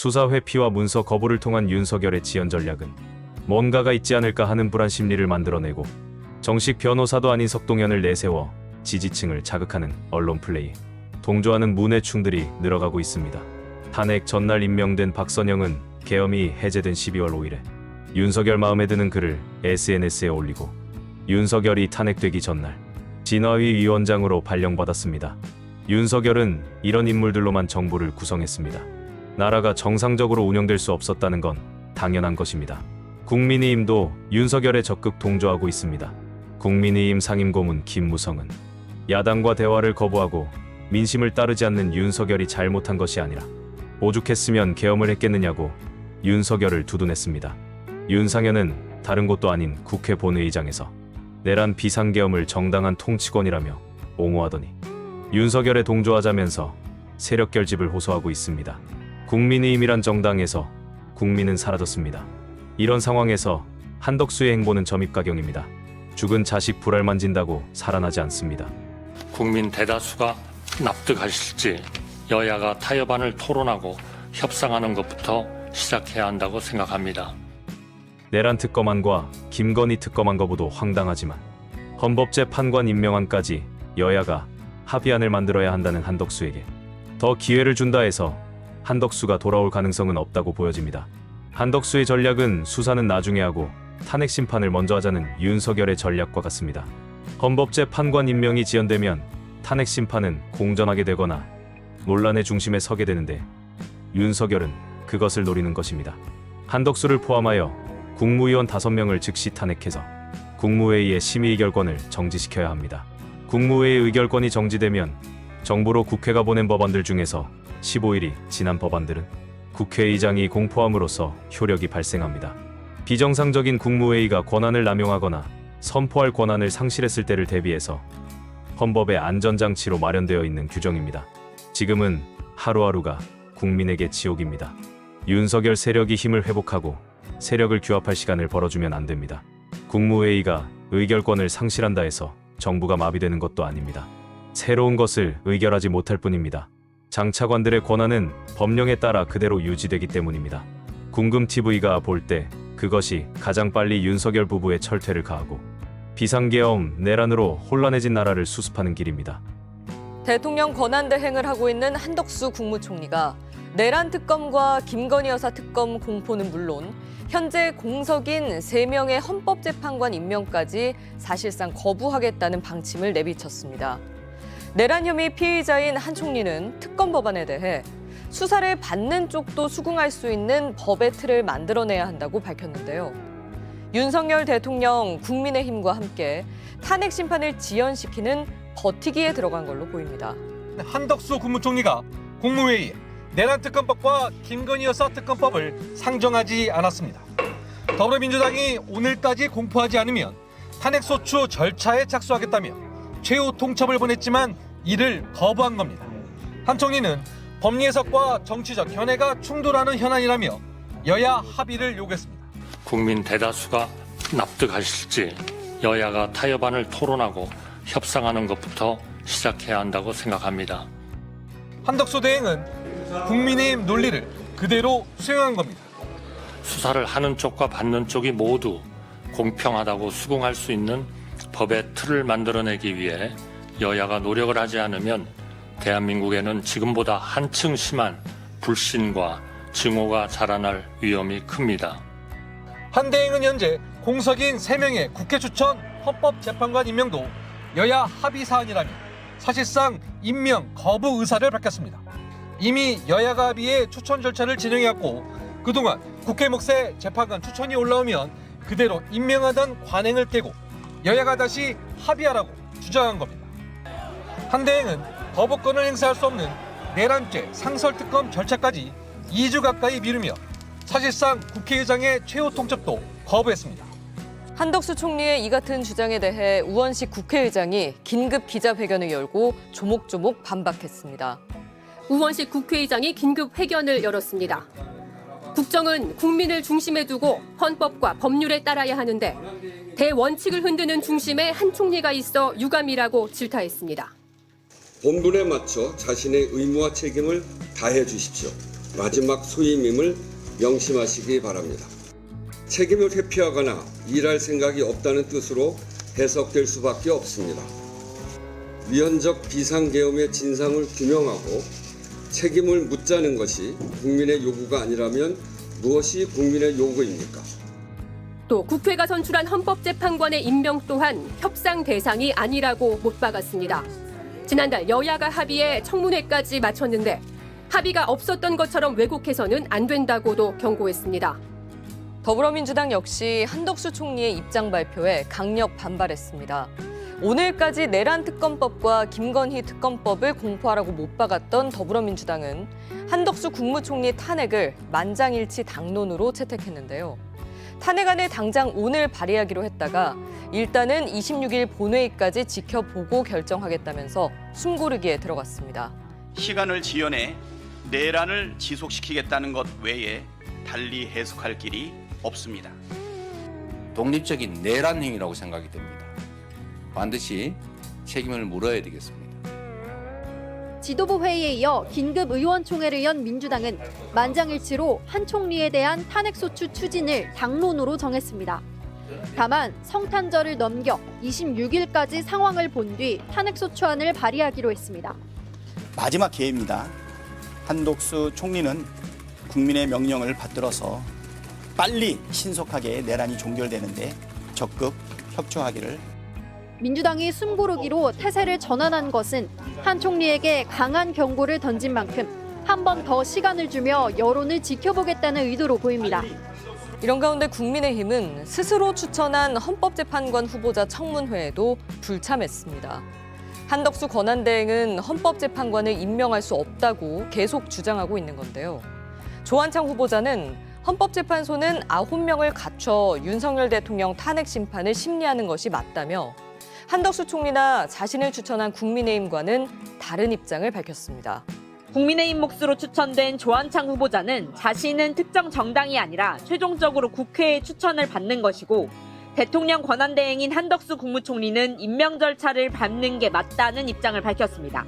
수사 회피와 문서 거부를 통한 윤석열의 지연 전략은 뭔가가 있지 않을까 하는 불안 심리를 만들어내고 정식 변호사도 아닌 석동현을 내세워 지지층을 자극하는 언론 플레이, 동조하는 문해충들이 늘어가고 있습니다. 탄핵 전날 임명된 박선영은 계엄이 해제된 12월 5일에 윤석열 마음에 드는 글을 SNS에 올리고 윤석열이 탄핵되기 전날 진화위 위원장으로 발령받았습니다. 윤석열은 이런 인물들로만 정부를 구성했습니다. 나라가 정상적으로 운영될 수 없었다는 건 당연한 것입니다. 국민의힘도 윤석열에 적극 동조하고 있습니다. 국민의힘 상임고문 김무성은 야당과 대화를 거부하고 민심을 따르지 않는 윤석열이 잘못한 것이 아니라 오죽했으면 계엄을 했겠느냐고 윤석열을 두둔했습니다. 윤상현은 다른 곳도 아닌 국회 본회의장에서 내란 비상계엄을 정당한 통치권이라며 옹호하더니 윤석열에 동조하자면서 세력 결집을 호소하고 있습니다. 국민의힘이란 정당에서 국민은 사라졌습니다. 이런 상황에서 한덕수의 행보는 점입가경입니다. 죽은 자식 불알 만진다고 살아나지 않습니다. 국민 대다수가 납득하실지 여야가 타협안을 토론하고 협상하는 것부터 시작해야 한다고 생각합니다. 내란 특검안과 김건희 특검안 거부도 황당하지만 헌법재판관 임명안까지 여야가 합의안을 만들어야 한다는 한덕수에게 더 기회를 준다 해서 한덕수가 돌아올 가능성은 없다고 보여집니다. 한덕수의 전략은 수사는 나중에 하고 탄핵 심판을 먼저 하자는 윤석열의 전략과 같습니다. 헌법재판관 임명이 지연되면 탄핵 심판은 공전하게 되거나 논란의 중심에 서게 되는데 윤석열은 그것을 노리는 것입니다. 한덕수를 포함하여 국무위원 5명을 즉시 탄핵해서 국무회의의 심의의결권을 정지시켜야 합니다. 국무회의 의결권이 정지되면 정부로 국회가 보낸 법안들 중에서 15일이 지난 법안들은 국회의장이 공포함으로써 효력이 발생합니다. 비정상적인 국무회의가 권한을 남용하거나 선포할 권한을 상실했을 때를 대비해서 헌법의 안전장치로 마련되어 있는 규정입니다. 지금은 하루하루가 국민에게 지옥입니다. 윤석열 세력이 힘을 회복하고 세력을 규합할 시간을 벌어주면 안 됩니다. 국무회의가 의결권을 상실한다 해서 정부가 마비되는 것도 아닙니다. 새로운 것을 의결하지 못할 뿐입니다. 장차관들의 권한은 법령에 따라 그대로 유지되기 때문입니다. 궁금TV가 볼 때 그것이 가장 빨리 윤석열 부부의 철퇴를 가하고 비상계엄, 내란으로 혼란해진 나라를 수습하는 길입니다. 대통령 권한대행을 하고 있는 한덕수 국무총리가 내란 특검과 김건희 여사 특검 공포는 물론 현재 공석인 3명의 헌법재판관 임명까지 사실상 거부하겠다는 방침을 내비쳤습니다. 내란 혐의 피의자인 한 총리는 특검 법안에 대해 수사를 받는 쪽도 수긍할 수 있는 법의 틀을 만들어내야 한다고 밝혔는데요. 윤석열 대통령 국민의힘과 함께 탄핵 심판을 지연시키는 버티기에 들어간 걸로 보입니다. 한덕수 국무총리가 국무회의에 내란특검법과 김건희 여사 특검법을 상정하지 않았습니다. 더불어민주당이 오늘까지 공포하지 않으면 탄핵소추 절차에 착수하겠다며 최후 통첩을 보냈지만 이를 거부한 겁니다. 한 총리는 법리 해석과 정치적 견해가 충돌하는 현안이라며 여야 합의를 요구했습니다. 국민 대다수가 납득하실지 여야가 타협안을 토론하고 협상하는 것부터 시작해야 한다고 생각합니다. 한덕수 대행은 국민의힘 논리를 그대로 수용한 겁니다. 수사를 하는 쪽과 받는 쪽이 모두 공평하다고 수긍할 수 있는 법의 틀을 만들어내기 위해 여야가 노력을 하지 않으면 대한민국에는 지금보다 한층 심한 불신과 증오가 자라날 위험이 큽니다. 한 대행은 현재 공석인 3명의 국회 추천 헌법재판관 임명도 여야 합의 사안이라며 사실상 임명 거부 의사를 밝혔습니다. 이미 여야가 합의해 추천 절차를 진행해왔고 그동안 국회 몫에 재판관 추천이 올라오면 그대로 임명하던 관행을 깨고 여야가 다시 합의하라고 주장한 겁니다. 한 대행은 거부권을 행사할 수 없는 내란죄 상설특검 절차까지 2주 가까이 미루며 사실상 국회의장의 최후 통첩도 거부했습니다. 한덕수 총리의 이 같은 주장에 대해 우원식 국회의장이 긴급 기자회견을 열고 조목조목 반박했습니다. 우원식 국회의장이 긴급 회견을 열었습니다. 국정은 국민을 중심에 두고 헌법과 법률에 따라야 하는데 대원칙을 흔드는 중심에 한 총리가 있어 유감이라고 질타했습니다. 본분에 맞춰 자신의 의무와 책임을 다해 주십시오. 마지막 소임임을 명심하시기 바랍니다. 책임을 회피하거나 일할 생각이 없다는 뜻으로 해석될 수밖에 없습니다. 위헌적 비상계엄의 진상을 규명하고 책임을 묻자는 것이 국민의 요구가 아니라면 무엇이 국민의 요구입니까? 또 국회가 선출한 헌법재판관의 임명 또한 협상 대상이 아니라고 못 박았습니다. 지난달 여야가 합의해 청문회까지 마쳤는데 합의가 없었던 것처럼 왜곡해서는 안 된다고도 경고했습니다. 더불어민주당 역시 한덕수 총리의 입장 발표에 강력 반발했습니다. 오늘까지 내란 특검법과 김건희 특검법을 공포하라고 못 박았던 더불어민주당은 한덕수 국무총리 탄핵을 만장일치 당론으로 채택했는데요. 탄핵안을 당장 오늘 발의하기로 했다가 일단은 26일 본회의까지 지켜보고 결정하겠다면서 숨고르기에 들어갔습니다. 시간을 지연해 내란을 지속시키겠다는 것 외에 달리 해석할 길이 없습니다. 독립적인 내란 행위라고 생각이 됩니다. 반드시 책임을 물어야 되겠습니다. 지도부 회의에 이어 긴급 의원총회를 연 민주당은 만장일치로 한 총리에 대한 탄핵소추 추진을 당론으로 정했습니다. 다만 성탄절을 넘겨 26일까지 상황을 본 뒤 탄핵소추안을 발의하기로 했습니다. 마지막 기회입니다. 한덕수 총리는 국민의 명령을 받들어서 빨리 신속하게 내란이 종결되는데 적극 협조하기를. 민주당이 숨고르기로 태세를 전환한 것은 한 총리에게 강한 경고를 던진 만큼 한 번 더 시간을 주며 여론을 지켜보겠다는 의도로 보입니다. 이런 가운데 국민의힘은 스스로 추천한 헌법재판관 후보자 청문회에도 불참했습니다. 한덕수 권한대행은 헌법재판관을 임명할 수 없다고 계속 주장하고 있는 건데요. 조한창 후보자는 헌법재판소는 9명을 갖춰 윤석열 대통령 탄핵 심판을 심리하는 것이 맞다며 한덕수 총리나 자신을 추천한 국민의힘과는 다른 입장을 밝혔습니다. 국민의힘 몫으로 추천된 조한창 후보자는 자신은 특정 정당이 아니라 최종적으로 국회의 추천을 받는 것이고 대통령 권한대행인 한덕수 국무총리는 임명 절차를 밟는 게 맞다는 입장을 밝혔습니다.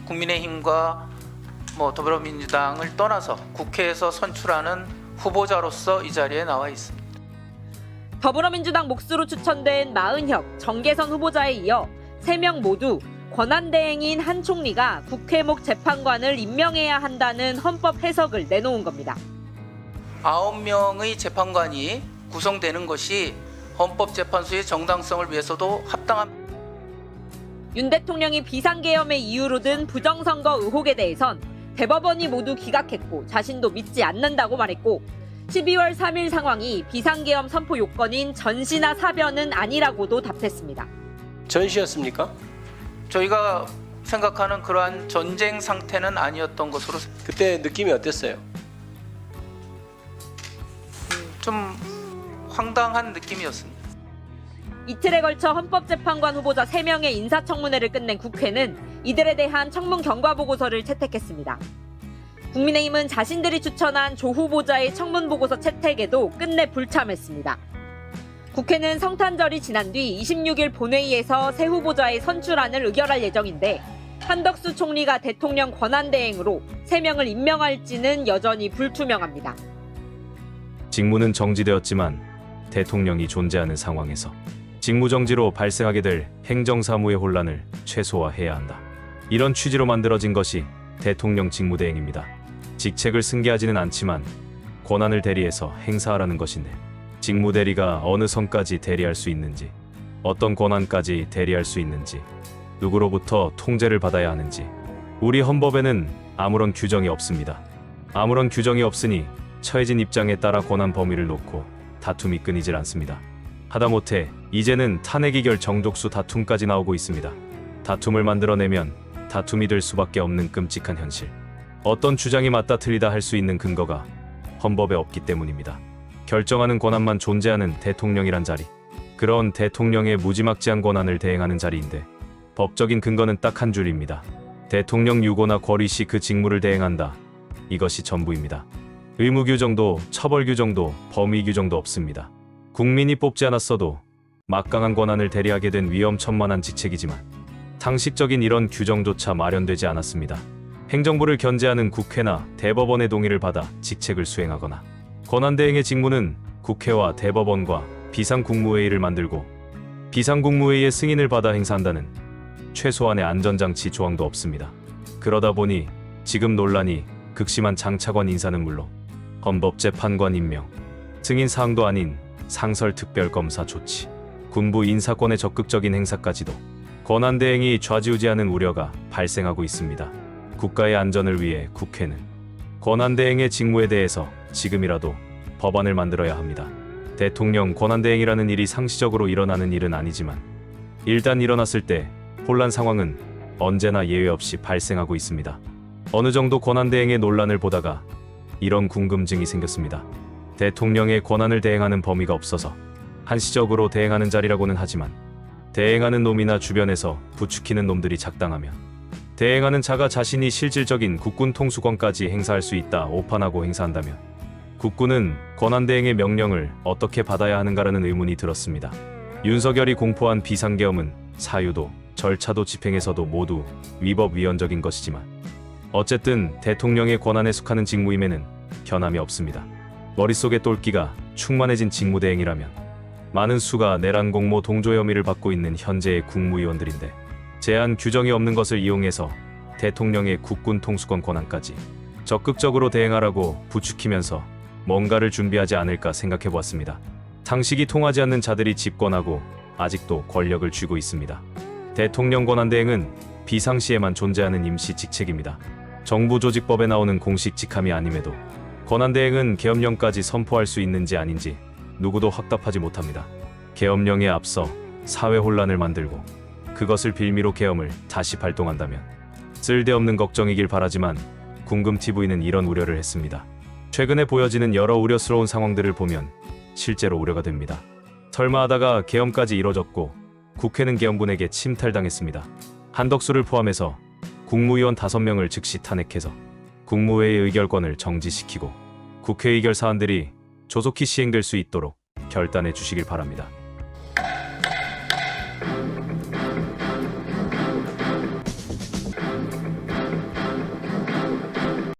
국민의힘과 더불어민주당을 떠나서 국회에서 선출하는 후보자로서 이 자리에 나와 있습니다. 더불어민주당 몫으로 추천된 마은혁, 정계선 후보자에 이어 3명 모두 권한대행인 한 총리가 국회목 재판관을 임명해야 한다는 헌법 해석을 내놓은 겁니다. 9명의 재판관이 구성되는 것이 헌법재판소의 정당성을 위해서도 합당합니다. 윤 대통령이 비상계엄의 이유로 든 부정선거 의혹에 대해선 대법원이 모두 기각했고 자신도 믿지 않는다고 말했고 12월 3일 상황이 비상계엄 선포 요건인 전시나 사변은 아니라고도 답했습니다. 전시였습니까? 저희가 생각하는 그러한 전쟁 상태는 아니었던 것으로. 그때 느낌이 어땠어요? 좀 황당한 느낌이었습니다. 이틀에 걸쳐 헌법재판관 후보자 3명의 인사청문회를 끝낸 국회는 이들에 대한 청문 경과보고서를 채택했습니다. 국민의힘은 자신들이 추천한 조 후보자의 청문보고서 채택에도 끝내 불참했습니다. 국회는 성탄절이 지난 뒤 26일 본회의에서 새 후보자의 선출안을 의결할 예정인데 한덕수 총리가 대통령 권한대행으로 3명을 임명할지는 여전히 불투명합니다. 직무는 정지되었지만 대통령이 존재하는 상황에서 직무정지로 발생하게 될 행정사무의 혼란을 최소화해야 한다. 이런 취지로 만들어진 것이 대통령 직무대행입니다. 직책을 승계하지는 않지만 권한을 대리해서 행사하라는 것인데 직무대리가 어느 선까지 대리할 수 있는지, 어떤 권한까지 대리할 수 있는지, 누구로부터 통제를 받아야 하는지 우리 헌법에는 아무런 규정이 없습니다. 아무런 규정이 없으니 처해진 입장에 따라 권한 범위를 놓고 다툼이 끊이질 않습니다. 하다못해 이제는 탄핵이결 정독수 다툼까지 나오고 있습니다. 다툼을 만들어내면 다툼이 될 수밖에 없는 끔찍한 현실. 어떤 주장이 맞다 틀리다 할 수 있는 근거가 헌법에 없기 때문입니다. 결정하는 권한만 존재하는 대통령이란 자리, 그런 대통령의 무지막지한 권한을 대행하는 자리인데 법적인 근거는 딱 한 줄입니다. 대통령 유고나 권리 시 그 직무를 대행한다. 이것이 전부입니다. 의무 규정도 처벌 규정도 범위 규정도 없습니다. 국민이 뽑지 않았어도 막강한 권한을 대리하게 된 위험천만한 직책이지만 상식적인 이런 규정조차 마련되지 않았습니다. 행정부를 견제하는 국회나 대법원의 동의를 받아 직책을 수행하거나 권한대행의 직무는 국회와 대법원과 비상국무회의를 만들고 비상국무회의의 승인을 받아 행사한다는 최소한의 안전장치 조항도 없습니다. 그러다 보니 지금 논란이 극심한 장차관 인사는 물론 헌법재판관 임명, 승인 사항도 아닌 상설특별검사 조치, 군부 인사권의 적극적인 행사까지도 권한대행이 좌지우지하는 우려가 발생하고 있습니다. 국가의 안전을 위해 국회는 권한대행의 직무에 대해서 지금이라도 법안을 만들어야 합니다. 대통령 권한대행이라는 일이 상시적으로 일어나는 일은 아니지만 일단 일어났을 때 혼란 상황은 언제나 예외 없이 발생하고 있습니다. 어느 정도 권한대행의 논란을 보다가 이런 궁금증이 생겼습니다. 대통령의 권한을 대행하는 범위가 없어서 한시적으로 대행하는 자리라고는 하지만 대행하는 놈이나 주변에서 부추기는 놈들이 작당하면 대행하는 자가 자신이 실질적인 국군 통수권까지 행사할 수 있다 오판하고 행사한다면 국군은 권한대행의 명령을 어떻게 받아야 하는가라는 의문이 들었습니다. 윤석열이 공포한 비상계엄은 사유도 절차도 집행에서도 모두 위법 위헌적인 것이지만 어쨌든 대통령의 권한에 속하는 직무임에는 변함이 없습니다. 머릿속에 똘끼가 충만해진 직무대행이라면 많은 수가 내란 공모 동조 혐의를 받고 있는 현재의 국무위원들인데 제한 규정이 없는 것을 이용해서 대통령의 국군 통수권 권한까지 적극적으로 대행하라고 부추기면서 뭔가를 준비하지 않을까 생각해보았습니다. 상식이 통하지 않는 자들이 집권하고 아직도 권력을 쥐고 있습니다. 대통령 권한대행은 비상시에만 존재하는 임시 직책입니다. 정부 조직법에 나오는 공식 직함이 아님에도 권한대행은 계엄령까지 선포할 수 있는지 아닌지 누구도 확답하지 못합니다. 계엄령에 앞서 사회 혼란을 만들고 그것을 빌미로 계엄을 다시 발동한다면 쓸데없는 걱정이길 바라지만 궁금TV는 이런 우려를 했습니다. 최근에 보여지는 여러 우려스러운 상황들을 보면 실제로 우려가 됩니다. 설마 하다가 계엄까지 이뤄졌고 국회는 계엄군에게 침탈당했습니다. 한덕수를 포함해서 국무위원 5명을 즉시 탄핵해서 국무회의 의결권을 정지시키고 국회 의결 사안들이 조속히 시행될 수 있도록 결단해 주시길 바랍니다.